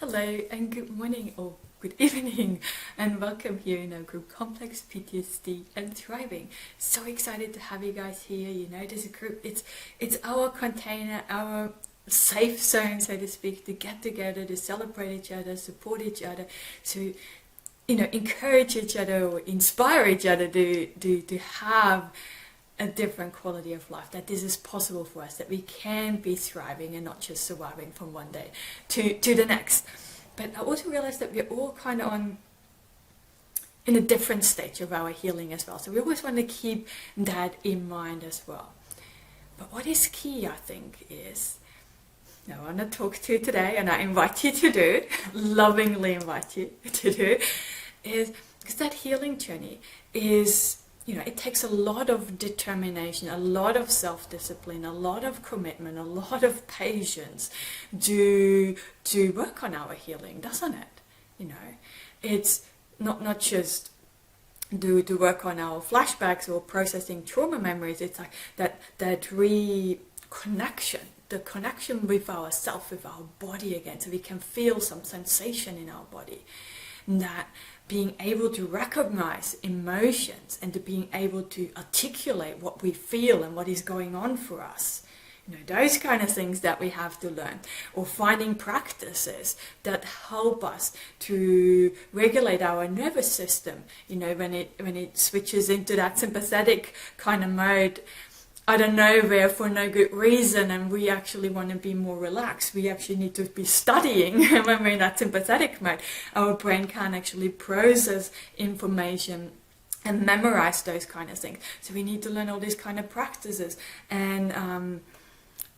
Hello and good morning or good evening and welcome here in our group Complex PTSD and Thriving. So excited to have you guys here. You know, this group, it's our container, our safe zone, so to speak, to get together, to celebrate each other, support each other, to encourage each other or inspire each other to have a different quality of life, that this is possible for us, that we can be thriving and not just surviving from one day to the next. But I also realized that we're all kind of in a different stage of our healing as well. So we always want to keep that in mind as well. But what is key, I think, is, I want to talk to you today, and I invite you to do, lovingly invite you to do, is because that healing journey is, it takes a lot of determination, a lot of self-discipline, a lot of commitment, a lot of patience to work on our healing, doesn't it? It's not just to work on our flashbacks or processing trauma memories. It's like that reconnection, the connection with ourself, with our body again, so we can feel some sensation in our body. That being able to recognize emotions and to being able to articulate what we feel and what is going on for us. Those kind of things that we have to learn, or finding practices that help us to regulate our nervous system, when it switches into that sympathetic kind of mode out of nowhere for no good reason, and we actually want to be more relaxed. We actually need to be studying when we're in that sympathetic mode. Our brain can actually process information and memorize those kind of things. So we need to learn all these kind of practices, and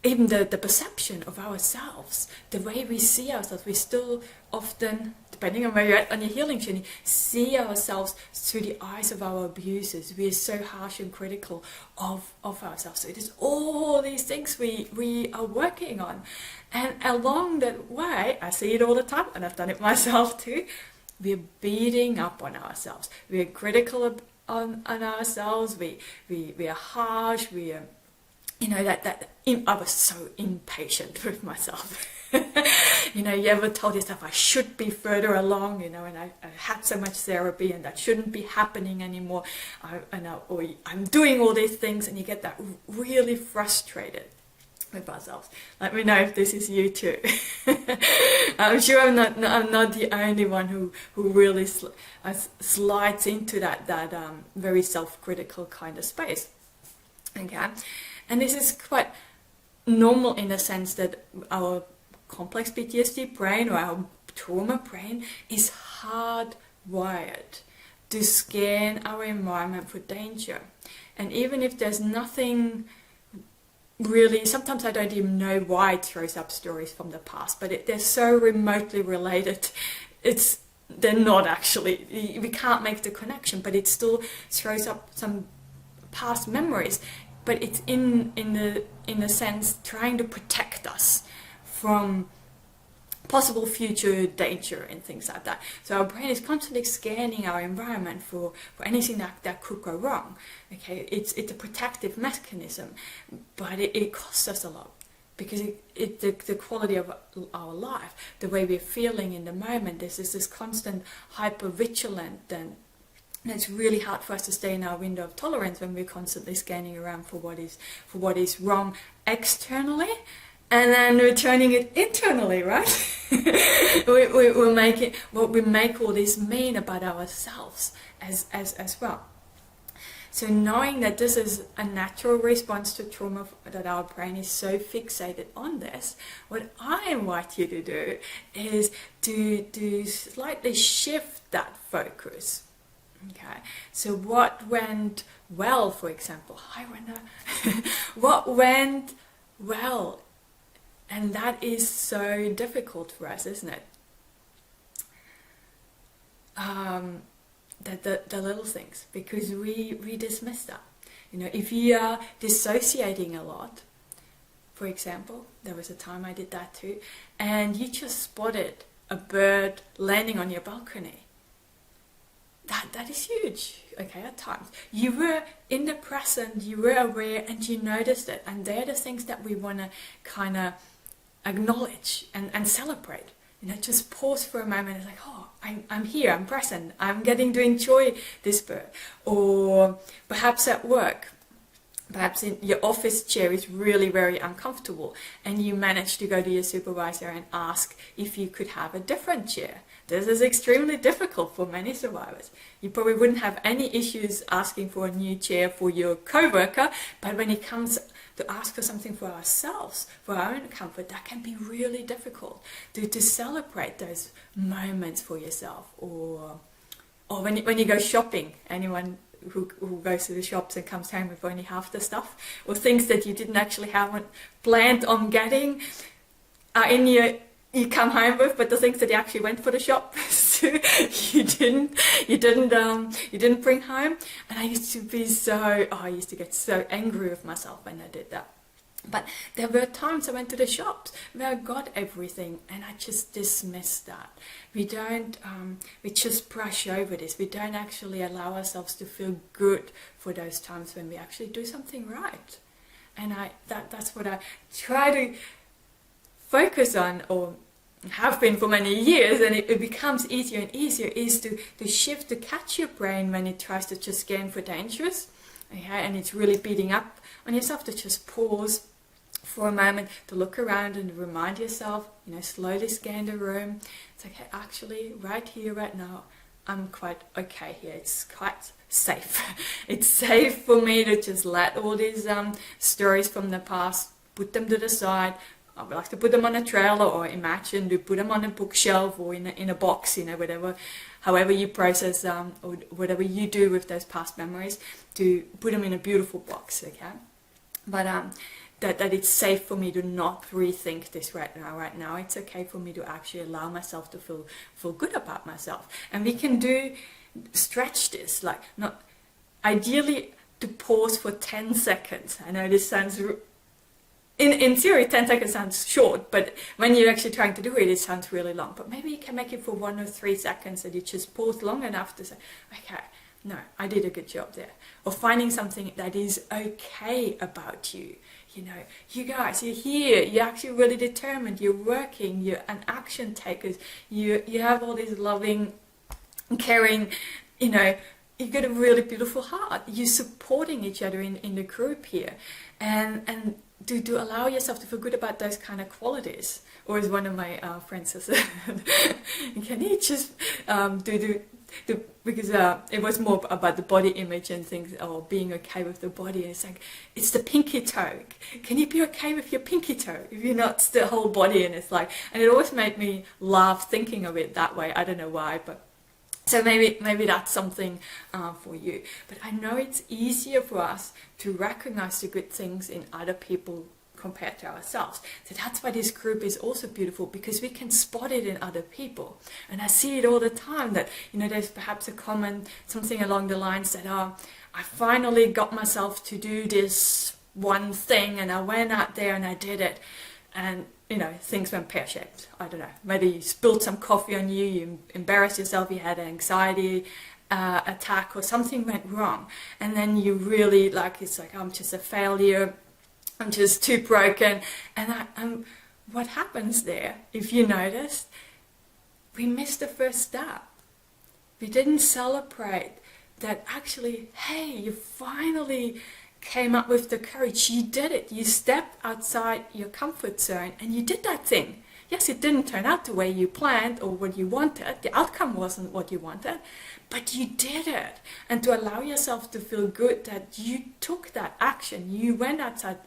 even the perception of ourselves, the way we see ourselves. We still often, depending on where you're at on your healing journey, see ourselves through the eyes of our abusers. We are so harsh and critical of ourselves. So it is all these things we are working on. And along that way, I see it all the time, and I've done it myself too, we're beating up on ourselves. We're critical on ourselves. We are harsh. We are, I was so impatient with myself. You ever told yourself, I should be further along, and I had so much therapy and that shouldn't be happening anymore. Or I'm doing all these things, and you get that really frustrated with ourselves. Let me know if this is you too. I'm sure I'm not the only one who really slides into that very self-critical kind of space. Okay. And this is quite normal in the sense that our complex PTSD brain, or our trauma brain, is hardwired to scan our environment for danger. And even if there's nothing really, sometimes I don't even know why it throws up stories from the past, but they're so remotely related, they're not actually, we can't make the connection, but it still throws up some past memories. But it's in the sense trying to protect us from possible future danger and things like that. So our brain is constantly scanning our environment for anything that could go wrong. Okay, it's a protective mechanism, but it costs us a lot, because the quality of our life, the way we're feeling in the moment, there's this constant hyper-vigilant, and it's really hard for us to stay in our window of tolerance when we're constantly scanning around for what is wrong externally, and then returning it internally, right? we make all this mean about ourselves as well. So knowing that this is a natural response to trauma, that our brain is so fixated on this, what I invite you to do is to slightly shift that focus. Okay, so what went well, for example? Hi, Wenda. What went well? And that is so difficult for us, isn't it? The little things, because we dismiss that. If you are dissociating a lot, for example, there was a time I did that too, and you just spotted a bird landing on your balcony. That is huge, okay, at times. You were in the present, you were aware, and you noticed it. And they're the things that we want to kind of acknowledge and celebrate. just pause for a moment. It's like, oh, I'm here, I'm present, I'm getting to enjoy this birth. Or perhaps at work, perhaps in your office chair is really very uncomfortable, and you manage to go to your supervisor and ask if you could have a different chair. This is extremely difficult for many survivors. You probably wouldn't have any issues asking for a new chair for your co-worker, but when it comes to ask for something for ourselves, for our own comfort, that can be really difficult. To celebrate those moments for yourself. Or when you go shopping, anyone who goes to the shops and comes home with only half the stuff, or things that you didn't actually haven't planned on getting are in you come home with, but the things that you actually went for the shop you didn't bring home. And I used to get so angry with myself when I did that. But there were times I went to the shops where I got everything, and I just dismissed that. We just brush over this. We don't actually allow ourselves to feel good for those times when we actually do something right. And that's what I try to focus on, or have been for many years, and it becomes easier and easier, is to shift, to catch your brain when it tries to just scan for dangerous, okay, and it's really beating up on yourself, to just pause for a moment, to look around and remind yourself, slowly scan the room. It's like, hey, actually, right here, right now, I'm quite okay here. It's quite safe. It's safe for me to just let all these stories from the past, put them to the side. I would like to put them on a trailer, or imagine to put them on a bookshelf or in a box, whatever, however you process or whatever you do with those past memories, to put them in a beautiful box, okay? But that it's safe for me to not rethink this right now. It's okay for me to actually allow myself to feel good about myself. And we can stretch this, like, not ideally to pause for 10 seconds. I know this sounds, in theory 10 seconds sounds short, but when you're actually trying to do it, it sounds really long. But maybe you can make it for 1 or 3 seconds, that you just pause long enough to say, okay, no, I did a good job there. Or finding something that is okay about you. You guys, you're here, you're actually really determined, you're working, you're an action taker, you have all this loving, caring, you've got a really beautiful heart. You're supporting each other in the group here. And to allow yourself to feel good about those kind of qualities. Or as one of my friends says, can you just because it was more about the body image and things, or being okay with the body. And it's like, it's the pinky toe. Can you be okay with your pinky toe if you're not the whole body? And it's like, and it always made me laugh thinking of it that way. I don't know why, but so maybe that's something for you. But I know it's easier for us to recognize the good things in other people compared to ourselves. So that's why this group is also beautiful, because we can spot it in other people. And I see it all the time, that there's perhaps a comment, something along the lines that I finally got myself to do this one thing, and I went out there and I did it, and things went pear-shaped. I don't know, maybe you spilled some coffee on you embarrassed yourself, you had an anxiety attack, or something went wrong, and then you really it's like, I'm just a failure, I'm just too broken. And what happens there, if you noticed, we missed the first step. We didn't celebrate that actually, hey, you finally came up with the courage. You did it. You stepped outside your comfort zone and you did that thing. Yes, it didn't turn out the way you planned or what you wanted. The outcome wasn't what you wanted, but you did it. And to allow yourself to feel good that you took that action, you went outside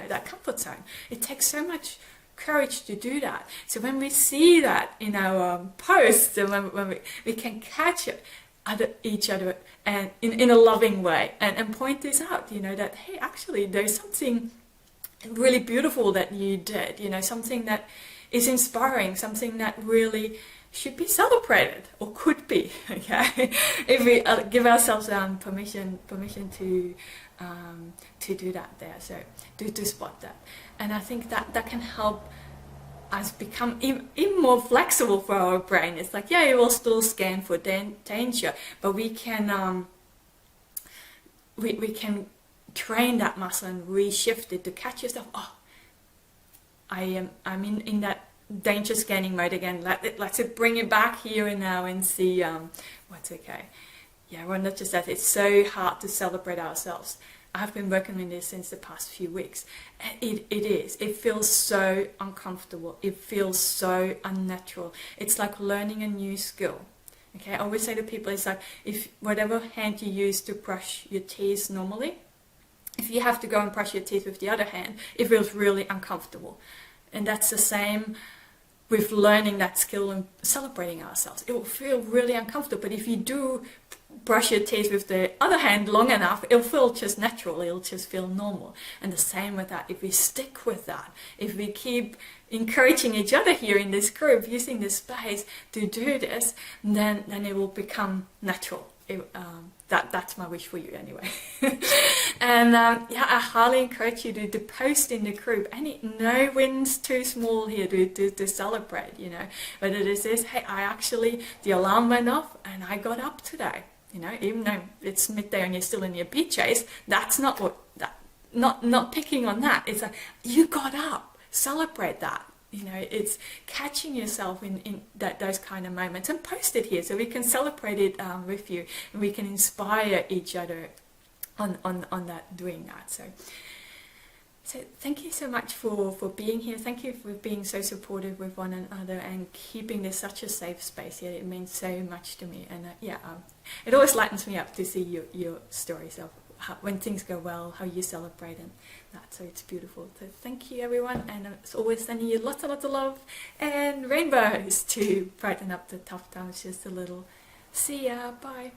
that comfort zone. It takes so much courage to do that. So when we see that in our posts, and when we can catch it, each other, and in a loving way, and point this out, that, hey, actually there's something really beautiful that you did, something that is inspiring, something that really should be celebrated, or could be, okay? If we give ourselves permission to do that there, so to spot that. And I think that can help us become even more flexible for our brain. It's like, yeah, it will still scan for danger, but we can we can train that muscle and reshift it to catch yourself. Oh, I'm in that danger scanning mode again. Let's bring it back here and now and see what's okay. Yeah, well, not just that, it's so hard to celebrate ourselves. I've been working on this since the past few weeks. It is. It feels so uncomfortable. It feels so unnatural. It's like learning a new skill. Okay, I always say to people, it's like if whatever hand you use to brush your teeth normally, if you have to go and brush your teeth with the other hand, it feels really uncomfortable. And that's the same with learning that skill and celebrating ourselves. It will feel really uncomfortable, but if you do brush your teeth with the other hand long enough, it'll feel just natural, it'll just feel normal. And the same with that, if we stick with that, if we keep encouraging each other here in this group, using this space to do this, then it will become natural. That's my wish for you anyway. And yeah, I highly encourage you to post in the group. No win's too small here to celebrate, you know. Whether this is, hey, the alarm went off and I got up today. You know, even though it's midday and you're still in your PJs, that's not picking on that. It's like, you got up, celebrate that. You know, it's catching yourself in those kind of moments and post it here so we can celebrate it with you, and we can inspire each other on that, doing that. So thank you so much for being here. Thank you for being so supportive with one another and keeping this such a safe space here. It means so much to me, and it always lightens me up to see your stories of when things go well, how you celebrate and that. So it's beautiful. So thank you, everyone, and as always, sending you lots and lots of love and rainbows to brighten up the tough times just a little. See ya. Bye.